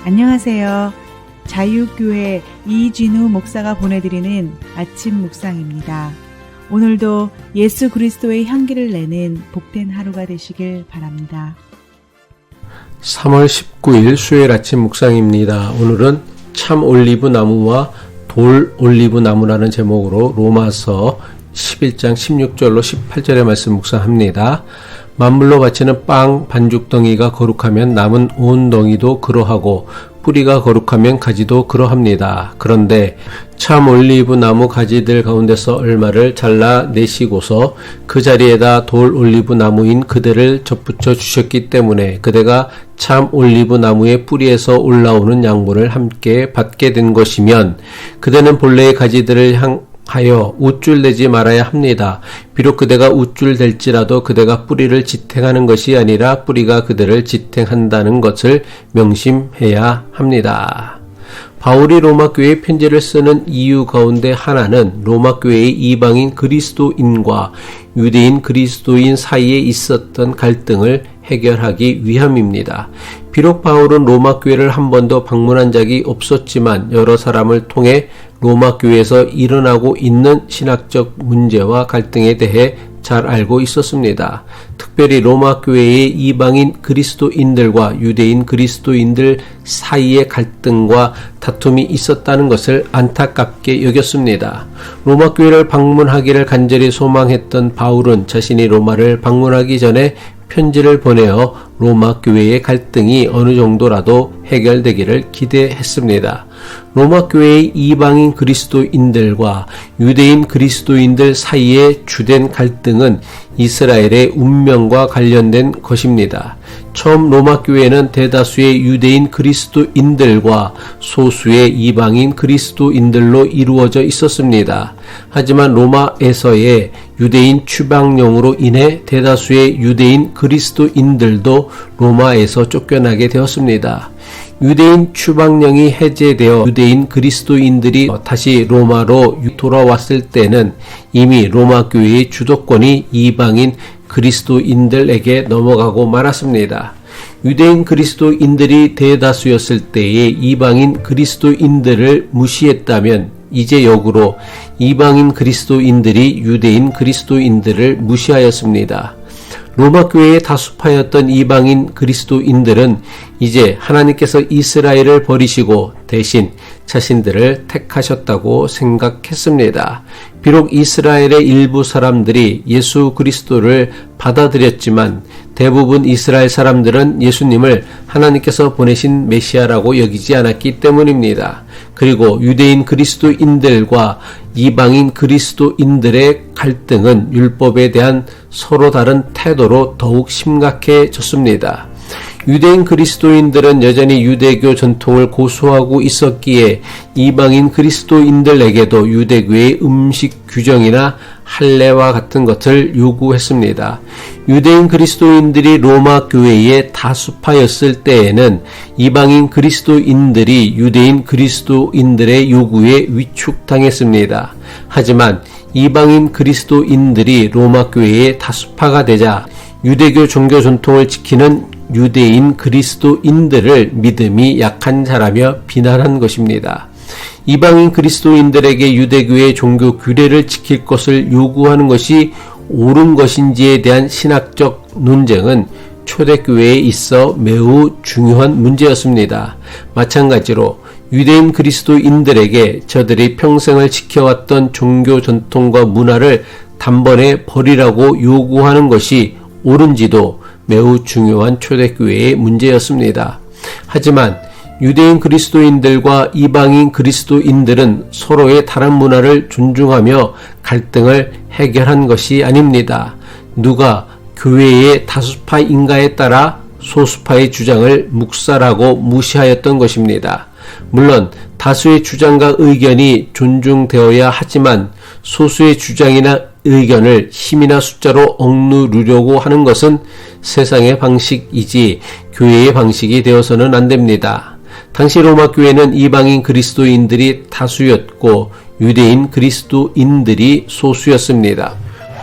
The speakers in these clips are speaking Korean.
안녕하세요. 자유교회 이진우 목사가 보내드리는 아침 묵상입니다. 오늘도 예수 그리스도의 향기를 내는 복된 하루가 되시길 바랍니다. 3월 19일 수요일 아침 묵상입니다. 오늘은 참 올리브 나무와 돌 올리브 나무라는 제목으로 로마서 11장 16절로 18절의 말씀 묵상합니다. 만물로 바치는 빵 반죽덩이가 거룩하면 남은 온 덩이도 그러하고 뿌리가 거룩하면 가지도 그러합니다. 그런데 참 올리브 나무 가지들 가운데서 얼마를 잘라내시고서 그 자리에다 돌 올리브 나무인 그대를 접붙여 주셨기 때문에 그대가 참 올리브 나무의 뿌리에서 올라오는 양분을 함께 받게 된 것이면 그대는 본래의 가지들을 하여 우쭐대지 말아야 합니다. 비록 그대가 우쭐댈지라도 그대가 뿌리를 지탱하는 것이 아니라 뿌리가 그대를 지탱한다는 것을 명심해야 합니다. 바울이 로마교회에 편지를 쓰는 이유 가운데 하나는 로마교회의 이방인 그리스도인과 유대인 그리스도인 사이에 있었던 갈등을 해결하기 위함입니다. 비록 바울은 로마교회를 한 번도 방문한 적이 없었지만 여러 사람을 통해 로마교회에서 일어나고 있는 신학적 문제와 갈등에 대해 잘 알고 있었습니다. 특별히 로마교회의 이방인 그리스도인들과 유대인 그리스도인들 사이의 갈등과 다툼이 있었다는 것을 안타깝게 여겼습니다. 로마교회를 방문하기를 간절히 소망했던 바울은 자신이 로마를 방문하기 전에 편지를 보내어 로마 교회의 갈등이 어느 정도라도 해결되기를 기대했습니다. 로마 교회의 이방인 그리스도인들과 유대인 그리스도인들 사이의 주된 갈등은 이스라엘의 운명과 관련된 것입니다. 처음 로마 교회는 대다수의 유대인 그리스도인들과 소수의 이방인 그리스도인들로 이루어져 있었습니다. 하지만 로마에서의 유대인 추방령으로 인해 대다수의 유대인 그리스도인들도 로마에서 쫓겨나게 되었습니다. 유대인 추방령이 해제되어 유대인 그리스도인들이 다시 로마로 돌아왔을 때는 이미 로마 교회의 주도권이 이방인 그리스도인들에게 넘어가고 말았습니다. 유대인 그리스도인들이 대다수였을 때에 이방인 그리스도인들을 무시했다면 이제 역으로 이방인 그리스도인들이 유대인 그리스도인들을 무시하였습니다. 로마 교회의 다수파였던 이방인 그리스도인들은 이제 하나님께서 이스라엘을 버리시고 대신 자신들을 택하셨다고 생각했습니다. 비록 이스라엘의 일부 사람들이 예수 그리스도를 받아들였지만 대부분 이스라엘 사람들은 예수님을 하나님께서 보내신 메시아라고 여기지 않았기 때문입니다. 그리고 유대인 그리스도인들과 이방인 그리스도인들의 갈등은 율법에 대한 서로 다른 태도로 더욱 심각해졌습니다. 유대인 그리스도인들은 여전히 유대교 전통을 고수하고 있었기에 이방인 그리스도인들에게도 유대교의 음식 규정이나 할례와 같은 것을 요구했습니다. 유대인 그리스도인들이 로마 교회의 다수파였을 때에는 이방인 그리스도인들이 유대인 그리스도인들의 요구에 위축당했습니다. 하지만 이방인 그리스도인들이 로마 교회의 다수파가 되자 유대교 종교 전통을 지키는 유대인 그리스도인들을 믿음이 약한 자라며 비난한 것입니다. 이방인 그리스도인들에게 유대교의 종교 규례를 지킬 것을 요구하는 것이 옳은 것인지에 대한 신학적 논쟁은 초대교회에 있어 매우 중요한 문제였습니다. 마찬가지로 유대인 그리스도인들에게 저들이 평생을 지켜왔던 종교 전통과 문화를 단번에 버리라고 요구하는 것이 옳은지도 매우 중요한 초대교회의 문제였습니다. 하지만 유대인 그리스도인들과 이방인 그리스도인들은 서로의 다른 문화를 존중하며 갈등을 해결한 것이 아닙니다. 누가 교회의 다수파인가에 따라 소수파의 주장을 묵살하고 무시하였던 것입니다. 물론 다수의 주장과 의견이 존중되어야 하지만 소수의 주장이나 의견을 힘이나 숫자로 억누르려고 하는 것은 세상의 방식이지 교회의 방식이 되어서는 안 됩니다. 당시 로마 교회는 이방인 그리스도인들이 다수였고 유대인 그리스도인들이 소수였습니다.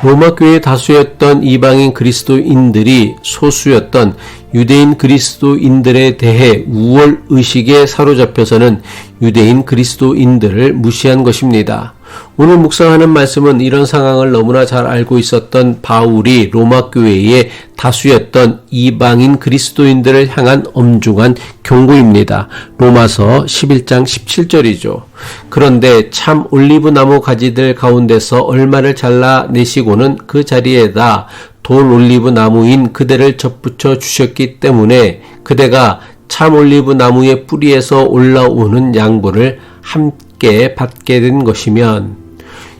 로마 교회의 다수였던 이방인 그리스도인들이 소수였던 유대인 그리스도인들에 대해 우월 의식에 사로잡혀서는 유대인 그리스도인들을 무시한 것입니다. 오늘 묵상하는 말씀은 이런 상황을 너무나 잘 알고 있었던 바울이 로마 교회의 다수였던 이방인 그리스도인들을 향한 엄중한 경고입니다. 로마서 11장 17절이죠. 그런데 참 올리브 나무 가지들 가운데서 얼마를 잘라내시고는 그 자리에다 돌 올리브 나무인 그대를 접붙여 주셨기 때문에 그대가 참 올리브 나무의 뿌리에서 올라오는 양분을 함께 받게 된 것이면,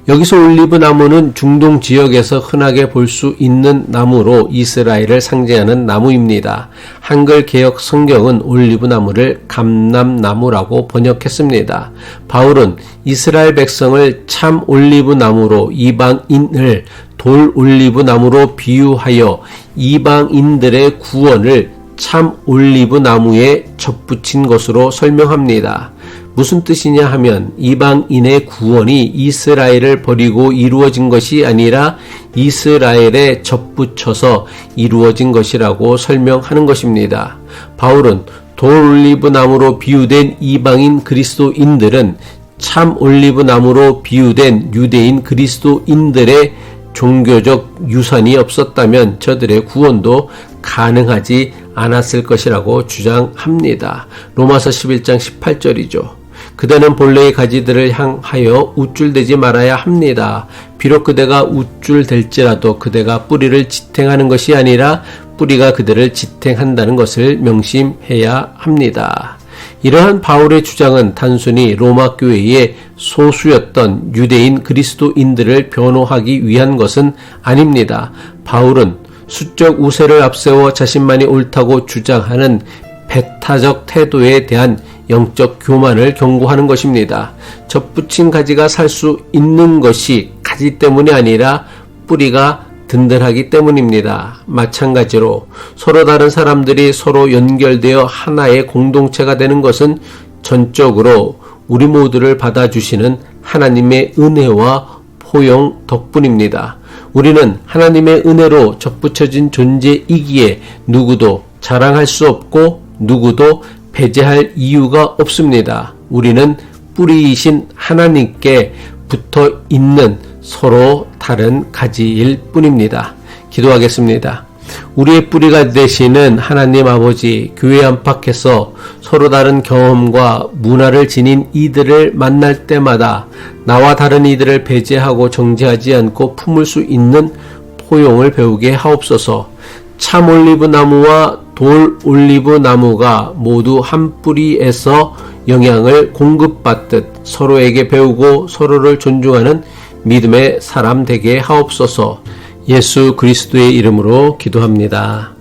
여기서 올리브 나무는 중동 지역에서 흔하게 볼 수 있는 나무로 이스라엘을 상징하는 나무입니다. 한글 개역 성경은 올리브 나무를 감람나무라고 번역했습니다. 바울은 이스라엘 백성을 참 올리브 나무로, 이방인을 돌 올리브 나무로 비유하여 이방인들의 구원을 참 올리브 나무에 접붙인 것으로 설명합니다. 무슨 뜻이냐 하면 이방인의 구원이 이스라엘을 버리고 이루어진 것이 아니라 이스라엘에 접붙여서 이루어진 것이라고 설명하는 것입니다. 바울은 돌 올리브 나무로 비유된 이방인 그리스도인들은 참 올리브 나무로 비유된 유대인 그리스도인들의 종교적 유산이 없었다면 저들의 구원도 가능하지 않았을 것이라고 주장합니다. 로마서 11장 18절이죠. 그대는 본래의 가지들을 향하여 우쭐대지 말아야 합니다. 비록 그대가 우쭐댈지라도 그대가 뿌리를 지탱하는 것이 아니라 뿌리가 그대를 지탱한다는 것을 명심해야 합니다. 이러한 바울의 주장은 단순히 로마 교회의 소수였던 유대인 그리스도인들을 변호하기 위한 것은 아닙니다. 바울은 수적 우세를 앞세워 자신만이 옳다고 주장하는 배타적 태도에 대한 영적 교만을 경고하는 것입니다. 접붙인 가지가 살 수 있는 것이 가지 때문이 아니라 뿌리가 든든하기 때문입니다. 마찬가지로 서로 다른 사람들이 서로 연결되어 하나의 공동체가 되는 것은 전적으로 우리 모두를 받아주시는 하나님의 은혜와 포용 덕분입니다. 우리는 하나님의 은혜로 접붙여진 존재이기에 누구도 자랑할 수 없고 누구도 배제할 이유가 없습니다. 우리는 뿌리이신 하나님께 붙어 있는 서로 다른 가지일 뿐입니다. 기도하겠습니다. 우리의 뿌리가 되시는 하나님 아버지, 교회 안팎에서 서로 다른 경험과 문화를 지닌 이들을 만날 때마다 나와 다른 이들을 배제하고 정죄하지 않고 품을 수 있는 포용을 배우게 하옵소서. 참 올리브 나무와 돌 올리브 나무가 모두 한 뿌리에서 영향을 공급받듯 서로에게 배우고 서로를 존중하는 믿음의 사람 되게 하옵소서. 예수 그리스도의 이름으로 기도합니다.